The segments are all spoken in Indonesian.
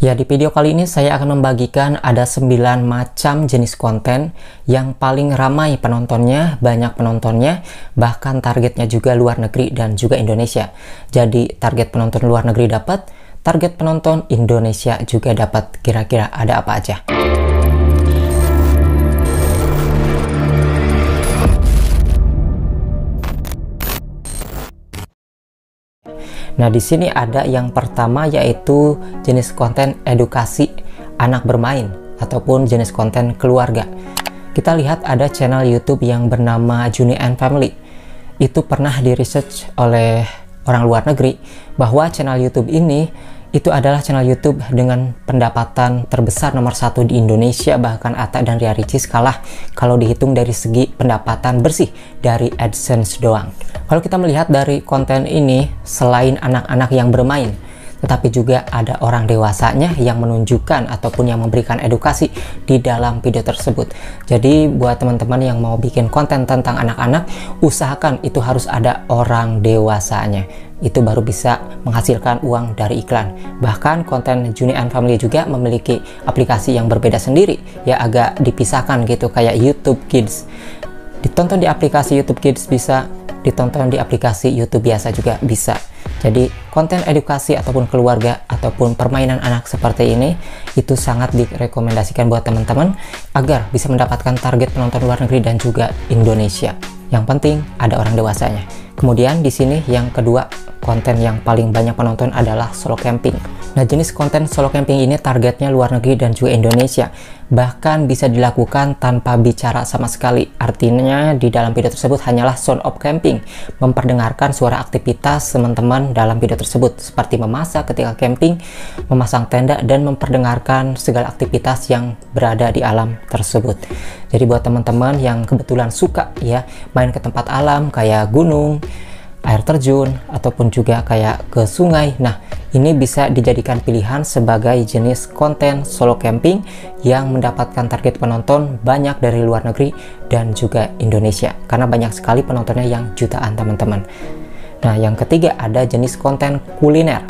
Ya, di video kali ini saya akan membagikan ada 9 macam jenis konten yang paling ramai penontonnya, banyak penontonnya, bahkan targetnya juga luar negeri dan juga Indonesia. Jadi target penonton luar negeri dapat, target penonton Indonesia juga dapat. Kira-kira ada apa aja? Nah, di sini ada yang pertama yaitu jenis konten edukasi anak bermain ataupun jenis konten keluarga. Kita lihat ada channel YouTube yang bernama Juni and Family. Itu pernah di research oleh orang luar negeri bahwa channel YouTube ini itu adalah channel YouTube dengan pendapatan terbesar nomor 1 di Indonesia, bahkan Atta dan Ria Ricis kalah kalau dihitung dari segi pendapatan bersih dari AdSense doang. Kalau kita melihat dari konten ini, selain anak-anak yang bermain, tetapi juga ada orang dewasanya yang menunjukkan ataupun yang memberikan edukasi di dalam video tersebut. Jadi buat teman-teman yang mau bikin konten tentang anak-anak, usahakan itu harus ada orang dewasanya. Itu baru bisa menghasilkan uang dari iklan. Bahkan konten Juni and Family juga memiliki aplikasi yang berbeda sendiri, ya agak dipisahkan gitu, kayak YouTube Kids. Ditonton di aplikasi YouTube Kids bisa, ditonton di aplikasi YouTube biasa juga bisa. Jadi konten edukasi ataupun keluarga ataupun permainan anak seperti ini itu sangat direkomendasikan buat teman-teman agar bisa mendapatkan target penonton luar negeri dan juga Indonesia. Yang penting ada orang dewasanya. Kemudian di sini yang kedua, konten yang paling banyak penonton adalah solo camping. Nah, jenis konten solo camping ini targetnya luar negeri dan juga Indonesia. Bahkan bisa dilakukan tanpa bicara sama sekali. Artinya di dalam video tersebut hanyalah sound of camping, memperdengarkan suara aktivitas teman-teman dalam video tersebut, seperti memasak ketika camping, memasang tenda, dan memperdengarkan segala aktivitas yang berada di alam tersebut. Jadi buat teman-teman yang kebetulan suka ya main ke tempat alam kayak gunung, air terjun, ataupun juga kayak ke sungai, nah ini bisa dijadikan pilihan sebagai jenis konten solo camping yang mendapatkan target penonton banyak dari luar negeri dan juga Indonesia, karena banyak sekali penontonnya yang jutaan teman-teman. Nah, yang ketiga ada jenis konten kuliner.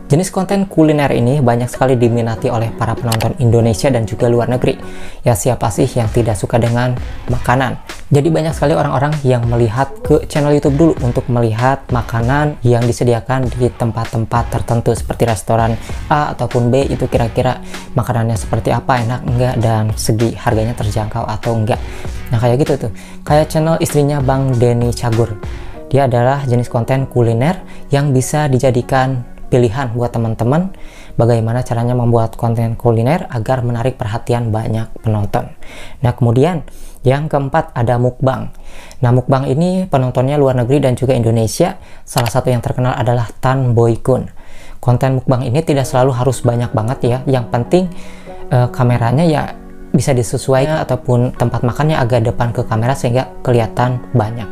Jenis konten kuliner ini banyak sekali diminati oleh para penonton Indonesia dan juga luar negeri. Ya, siapa sih yang tidak suka dengan makanan? Jadi banyak sekali orang-orang yang melihat ke channel YouTube dulu untuk melihat makanan yang disediakan di tempat-tempat tertentu seperti restoran A ataupun B, itu kira-kira makanannya seperti apa, enak enggak, dan segi harganya terjangkau atau enggak. Nah, kayak gitu tuh. Kayak channel istrinya Bang Denny Cagur. Dia adalah jenis konten kuliner yang bisa dijadikan pilihan buat teman-teman bagaimana caranya membuat konten kuliner agar menarik perhatian banyak penonton. Nah, kemudian yang keempat ada mukbang. Nah, mukbang ini penontonnya luar negeri dan juga Indonesia. Salah satu yang terkenal adalah Tan Boy Kun. Konten mukbang ini tidak selalu harus banyak banget ya. Yang penting kameranya ya bisa disesuaikan ataupun tempat makannya agak depan ke kamera sehingga kelihatan banyak.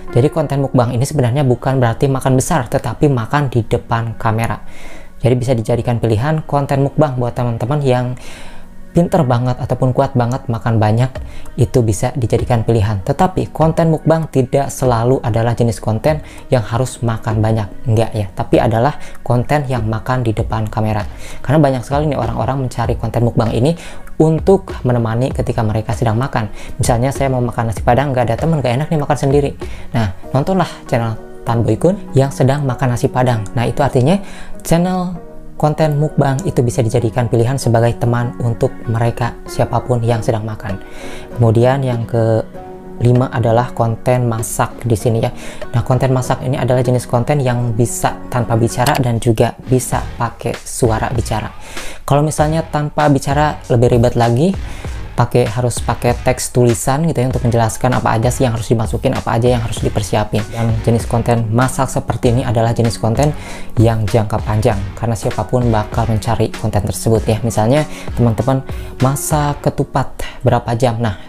Jadi konten mukbang ini sebenarnya bukan berarti makan besar, tetapi makan di depan kamera. Jadi bisa dijadikan pilihan konten mukbang buat teman-teman yang pinter banget ataupun kuat banget makan banyak, itu bisa dijadikan pilihan. Tetapi konten mukbang tidak selalu adalah jenis konten yang harus makan banyak, enggak ya, tapi adalah konten yang makan di depan kamera. Karena banyak sekali nih orang-orang mencari konten mukbang ini untuk menemani ketika mereka sedang makan. Misalnya saya mau makan nasi padang, nggak ada teman, nggak enak nih makan sendiri. Nah, nontonlah channel Tan Boy Kun yang sedang makan nasi padang. Nah, itu artinya channel konten mukbang itu bisa dijadikan pilihan sebagai teman untuk mereka siapapun yang sedang makan. Kemudian yang kelima adalah konten masak di sini ya. Nah, konten masak ini adalah jenis konten yang bisa tanpa bicara dan juga bisa pakai suara bicara. Kalau misalnya tanpa bicara lebih ribet lagi, harus pakai teks tulisan gitu ya untuk menjelaskan apa aja sih yang harus dimasukin, apa aja yang harus dipersiapin. Dan jenis konten masak seperti ini adalah jenis konten yang jangka panjang karena siapapun bakal mencari konten tersebut ya. Misalnya teman-teman masak ketupat berapa jam, nah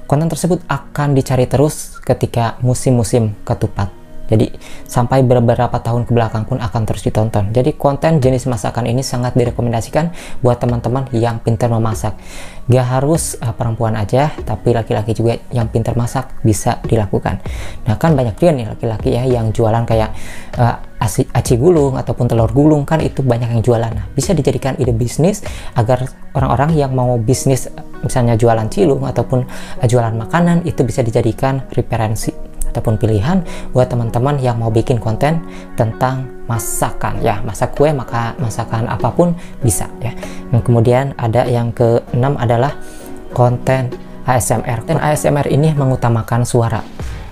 konten tersebut akan dicari terus ketika musim-musim ketupat. Jadi sampai beberapa tahun ke belakang pun akan terus ditonton. Jadi konten jenis masakan ini sangat direkomendasikan buat teman-teman yang pintar memasak. Gak harus perempuan aja, tapi laki-laki juga yang pintar masak bisa dilakukan. Nah, kan banyak juga nih laki-laki ya yang jualan kayak aci gulung ataupun telur gulung, kan itu banyak yang jualan. Nah, bisa dijadikan ide bisnis agar orang-orang yang mau bisnis misalnya jualan cilung ataupun jualan makanan itu bisa dijadikan referensi ataupun pilihan buat teman-teman yang mau bikin konten tentang masakan ya, masak kue, maka masakan apapun bisa ya. Dan kemudian ada yang keenam adalah konten ASMR. Dan ASMR ini mengutamakan suara.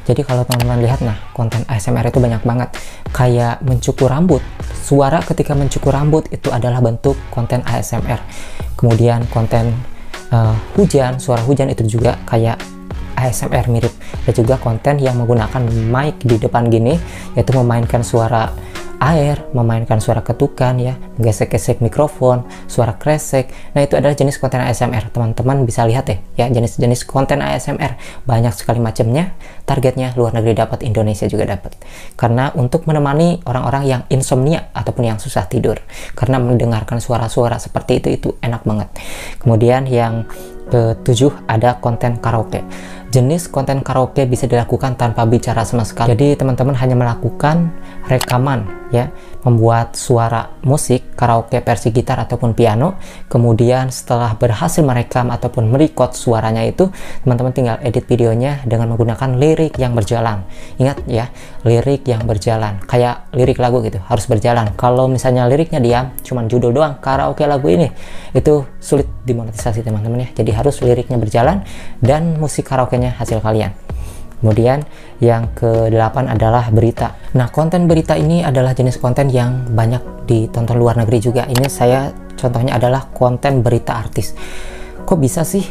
Jadi kalau teman-teman lihat, nah konten ASMR itu banyak banget, kayak mencukur rambut. Suara ketika mencukur rambut itu adalah bentuk konten ASMR. Kemudian konten hujan, suara hujan itu juga kayak ASMR mirip. Ada juga konten yang menggunakan mic di depan gini, yaitu memainkan suara air, memainkan suara ketukan ya, gesek-gesek mikrofon, suara kresek. Nah, itu adalah jenis konten ASMR. Teman-teman bisa lihat ya jenis-jenis konten ASMR. Banyak sekali macamnya. Targetnya luar negeri dapat, Indonesia juga dapat. Karena untuk menemani orang-orang yang insomnia ataupun yang susah tidur. Karena mendengarkan suara-suara seperti itu enak banget. Kemudian yang ketujuh ada konten karaoke. Jenis konten karaoke bisa dilakukan tanpa bicara sama sekali. Jadi teman-teman hanya melakukan rekaman ya, membuat suara musik karaoke versi gitar ataupun piano. Kemudian setelah berhasil merekam ataupun merecord suaranya itu, teman-teman tinggal edit videonya dengan menggunakan lirik yang berjalan. Ingat ya, lirik yang berjalan. Kayak lirik lagu gitu, harus berjalan. Kalau misalnya liriknya diam, cuman judul doang, karaoke lagu ini, itu sulit dimonetisasi teman-teman ya. Jadi harus liriknya berjalan dan musik karaoke-nya hasil kalian. Kemudian yang ke-8 adalah berita. Nah, konten berita ini adalah jenis konten yang banyak ditonton luar negeri juga. Ini saya contohnya adalah konten berita artis. Kok bisa sih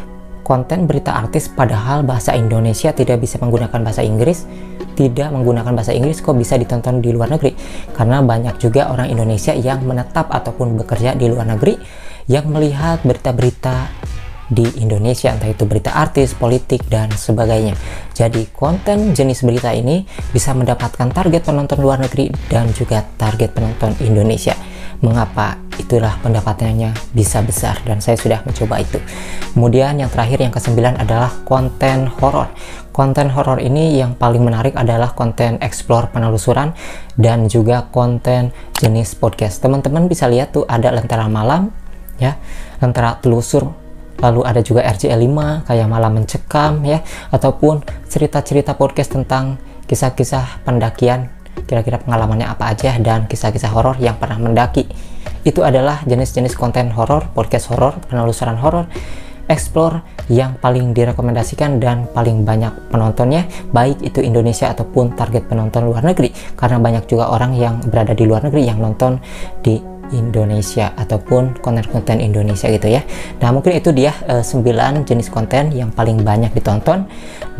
konten berita artis padahal bahasa Indonesia tidak bisa menggunakan bahasa Inggris? Tidak menggunakan bahasa Inggris kok bisa ditonton di luar negeri? Karena banyak juga orang Indonesia yang menetap ataupun bekerja di luar negeri yang melihat berita-berita di Indonesia, entah itu berita artis, politik, dan sebagainya. Jadi konten jenis berita ini bisa mendapatkan target penonton luar negeri dan juga target penonton Indonesia. Mengapa? Itulah pendapatannya bisa besar dan saya sudah mencoba itu. Kemudian yang terakhir, yang ke-9 adalah konten horor. Konten horor ini yang paling menarik adalah konten explore, penelusuran, dan juga konten jenis podcast. Teman-teman bisa lihat tuh ada Lentera Malam ya, Lentera Telusur, lalu ada juga RJL5 kayak Malam Mencekam ya, ataupun cerita-cerita podcast tentang kisah-kisah pendakian, kira-kira pengalamannya apa aja, dan kisah-kisah horor yang pernah mendaki. Itu adalah jenis-jenis konten horor, podcast horor, penelusuran horor, explore yang paling direkomendasikan dan paling banyak penontonnya, baik itu Indonesia ataupun target penonton luar negeri, karena banyak juga orang yang berada di luar negeri yang nonton di Indonesia ataupun konten-konten Indonesia gitu ya. Nah, mungkin itu dia 9 jenis konten yang paling banyak ditonton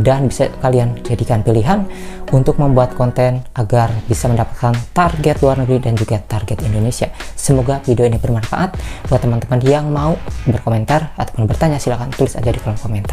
dan bisa kalian jadikan pilihan untuk membuat konten agar bisa mendapatkan target luar negeri dan juga target Indonesia. Semoga video ini bermanfaat buat teman-teman yang mau berkomentar ataupun bertanya. Silahkan tulis aja di kolom komentar.